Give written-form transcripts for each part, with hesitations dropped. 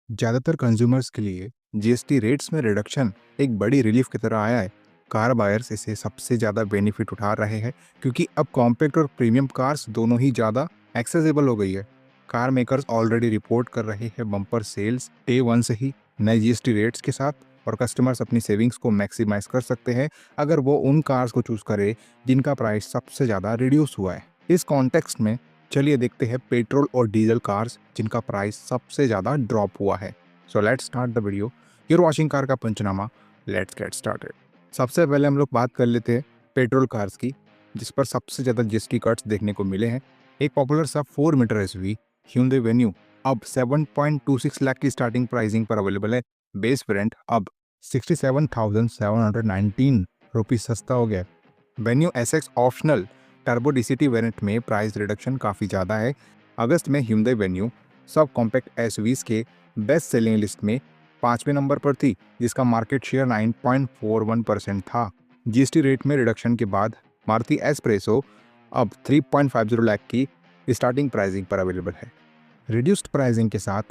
ज़्यादातर कंज्यूमर्स के लिए जीएसटी रेट्स में रिडक्शन एक बड़ी रिलीफ की तरह आया है। कार बायर्स इसे सबसे ज़्यादा बेनिफिट उठा रहे हैं क्योंकि अब कॉम्पैक्ट और प्रीमियम कार्स दोनों ही ज़्यादा एक्सेसिबल हो गई है। कार मेकर्स ऑलरेडी रिपोर्ट कर रहे हैं बम्पर सेल्स डे वन से ही नए जीएसटी रेट्स के साथ, और कस्टमर्स अपनी सेविंग्स को मैक्सिमाइज कर सकते हैं अगर वो उन कार्स को चूज करे जिनका प्राइस सबसे ज़्यादा रिड्यूस हुआ है। इस कॉन्टेक्स्ट में चलिए देखते हैं पेट्रोल और डीजल कार्स जिनका प्राइस सबसे ज़्यादा ड्रॉप हुआ है। So let's start the video. You're watching car का पंचनामा। Let's get started. सबसे पहले हम लोग बात कर लेते हैं पेट्रोल कार्स की, जिस पर सबसे ज़्यादा जीएसटी कट्स देखने को मिले हैं। एक पॉपुलर सा 4 मीटर एसयूवी Hyundai वेन्यू अब 7.26 लाख की स्टार्टिंग प्राइसिंग पर अवेलेबल है। बेस वेरिएंट अब 67,719 रुपीज़ सस्ता हो गया। Venue SX optional turbo DCT variant में प्राइस रिडक्शन काफ़ी ज़्यादा है। अगस्त में Hyundai venue sub compact SUVs के बेस्ट सेलिंग लिस्ट में 5वें नंबर पर थी, जिसका मार्केट शेयर 9.41% था। जीएसटी रेट में रिडक्शन के बाद मारुति एस्प्रेसो अब 3.50 लाख की स्टार्टिंग प्राइसिंग पर अवेलेबल है। रिड्यूस्ड प्राइसिंग के साथ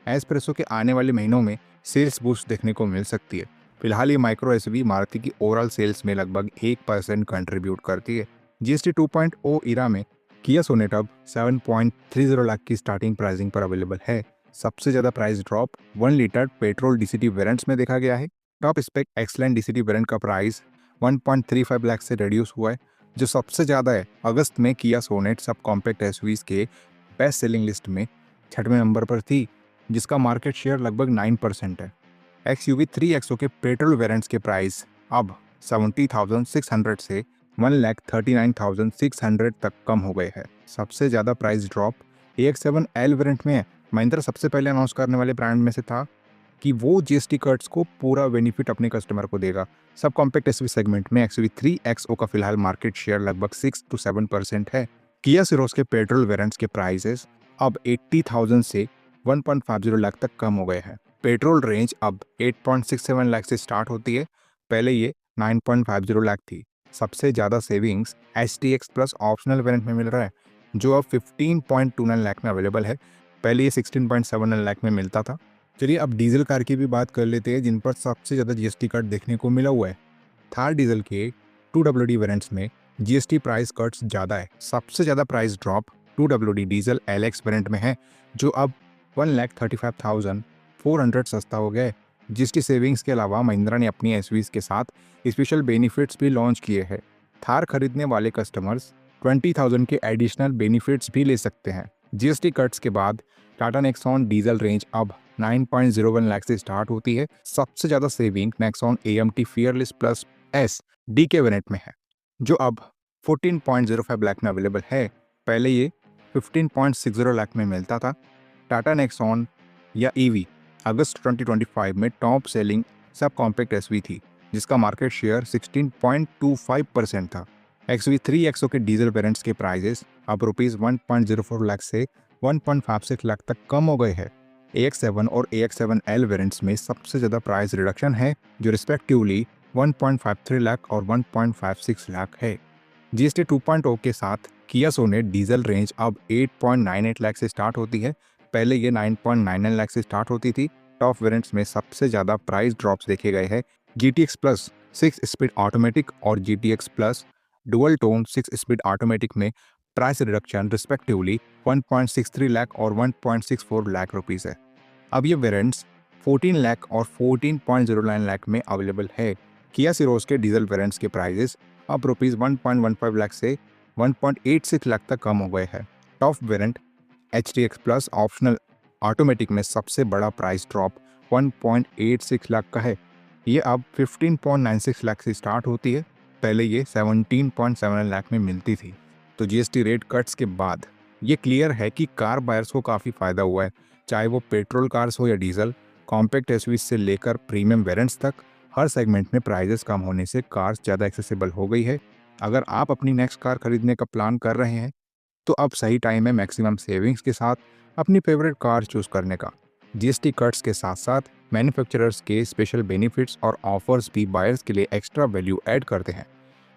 एस्प्रेसो के आने वाले महीनों में सेल्स बूस्ट देखने को मिल सकती है। फिलहाल ये माइक्रो एसयूवी मारुति की ओवरऑल सेल्स में लगभग 1% कंट्रीब्यूट करती है। जीएसटी 2.0 इरा में किया सोनेट अब 7.30 लाख की स्टार्टिंग प्राइसिंग पर अवेलेबल है। सबसे ज़्यादा price drop 1 litre petrol DCT variants में देखा गया है। Top spec excellent DCT variant का प्राइस 1.35 लाख से रिड्यूस हुआ है, जो सबसे ज़्यादा है। अगस्त में किया सोनेट सब कॉम्पैक्ट एसयूवीज के बेस्ट सेलिंग लिस्ट में 6वें नंबर पर थी, जिसका मार्केट शेयर लगभग 9% है। एक्सयूवी 3XO के पेट्रोल वेरिएंट्स के प्राइस अब 70,600 से 1,39,600 तक कम हो गए हैं। सबसे ज़्यादा प्राइस ड्रॉप AX7L वेरिएंट में है। महिंद्रा सबसे पहले अनाउंस करने वाले ब्रांड में से था कि वो जीएसटी कट्स को पूरा बेनिफिट अपने कस्टमर को देगा। सब कॉम्पैक्ट एसयूवी सेगमेंट में एक्सयूवी 3XO का फिलहाल मार्केट शेयर लगभग 6 to 7% है। किया सिरोस के पेट्रोल वेरिएंट्स के प्राइसेस अब 80,000 से 1.50 लाख तक कम हो गए हैं। पेट्रोल रेंज अब 8.67 लाख से स्टार्ट होती है, पहले ये 9.50 लाख थी। सबसे ज़्यादा savings STX plus optional variant में मिल रहा है, जो अब 15.29 लाख में अवेलेबल है, पहले ये 16.71 लाख में मिलता था। चलिए अब डीजल कार की भी बात कर लेते हैं, जिन पर सबसे ज़्यादा जीएसटी कट देखने को मिला हुआ है। थार डीजल के 2WD वेरिएंट्स में जीएसटी प्राइस कट्स ज़्यादा है। सबसे ज़्यादा price drop 2WD diesel LX variant में है, जो अब 1,35,400 सस्ता हो गया है। जीएसटी सेविंग्स के अलावा महिंद्रा ने अपनी एसयूवीज के साथ स्पेशल बेनिफिट्स भी लॉन्च किए हैं। थार खरीदने वाले कस्टमर्स 20,000 के एडिशनल बेनिफिट्स भी ले सकते हैं। जीएसटी कट्स के बाद टाटा नेक्सॉन डीजल रेंज अब 9.01 लाख से स्टार्ट होती है। सबसे ज़्यादा saving Nexon AMT fearless plus S DK variant में है, जो अब 14.05 लाख में अवेलेबल है, पहले ये 15.60 लाख में मिलता था। टाटा नेक्सॉन या EV अगस्त 2025 में top selling sub compact SUV थी, जिसका मार्केट शेयर 16.25% था। एक्सयूवी 3XO के डीजल वेरिएंट्स के प्राइसेस अब ₹1.04 लाख से 1.56 लाख तक कम हो गए हैं। AX7 और AX7L वेरिएंट्स में सबसे ज़्यादा प्राइस रिडक्शन है, जो रिस्पेक्टिवली 1.53 लाख और 1.56 लाख है। जीएसटी 2.0 के साथ किया सोनेट डीजल रेंज अब 8.98 लाख से स्टार्ट होती है, पहले ये 9.99 लाख से स्टार्ट होती थी। टॉप वेरिएंट्स में सबसे ज़्यादा प्राइस ड्रॉप्स देखे गए हैं। GTX प्लस 6 स्पीड ऑटोमेटिक और GTX plus dual tone 6 speed automatic में प्राइस रिडक्शन रिस्पेक्टिवली 1.63 लाख और 1.64 लाख रुपीज़ है। अब ये वेरिएंट्स 14 लाख और 14.09 लाख में अवेलेबल है। किया सिरोस के डीजल वेरिएंट्स के प्राइसेस अब ₹1.15 लाख से 1.86 लाख तक कम हो गए हैं। Top variant HTX plus optional automatic में सबसे बड़ा प्राइस ड्रॉप 1.86 लाख का है, ये अब 15.96 लाख से स्टार्ट होती है, पहले ये 17.7 लाख में मिलती थी। तो जीएसटी रेट कट्स के बाद ये क्लियर है कि कार बायर्स को काफ़ी फ़ायदा हुआ है, चाहे वो पेट्रोल कार्स हो या डीजल। कॉम्पैक्ट एसयूवी से लेकर प्रीमियम वेरिएंट्स तक हर सेगमेंट में प्राइजेस कम होने से कार्स ज़्यादा एक्सेसिबल हो गई है। अगर आप अपनी नेक्स्ट कार खरीदने का प्लान कर रहे हैं, तो अब सही टाइम है मैक्सिमम सेविंग्स के साथ अपनी फेवरेट कार चूज करने का। जीएसटी कट्स के साथ साथ मैन्युफैक्चरर्स के स्पेशल बेनिफिट्स और ऑफर्स भी बायर्स के लिए एक्स्ट्रा वैल्यू ऐड करते हैं,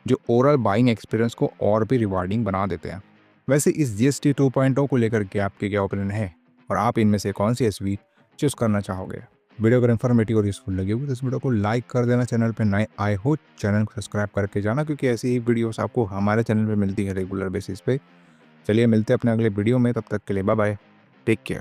जो ओवरऑल बाइंग एक्सपीरियंस को और भी रिवार्डिंग बना देते हैं। वैसे इस जीएसटी 2.0 को लेकर के आपके क्या ओपिनियन है, और आप इनमें से कौन सी एसयूवी परचेस करना चाहोगे। वीडियो अगर इन्फॉर्मेटिव और यूजफुल लगी होगी तो इस वीडियो को लाइक कर देना, चैनल पे नए आए हो चैनल को सब्सक्राइब करके जाना, क्योंकि ऐसी ही वीडियोस आपको हमारे चैनल पे मिलती है रेगुलर बेसिस पे। चलिए मिलते हैं अपने अगले वीडियो में, तब तक के लिए बाय बाय, टेक केयर।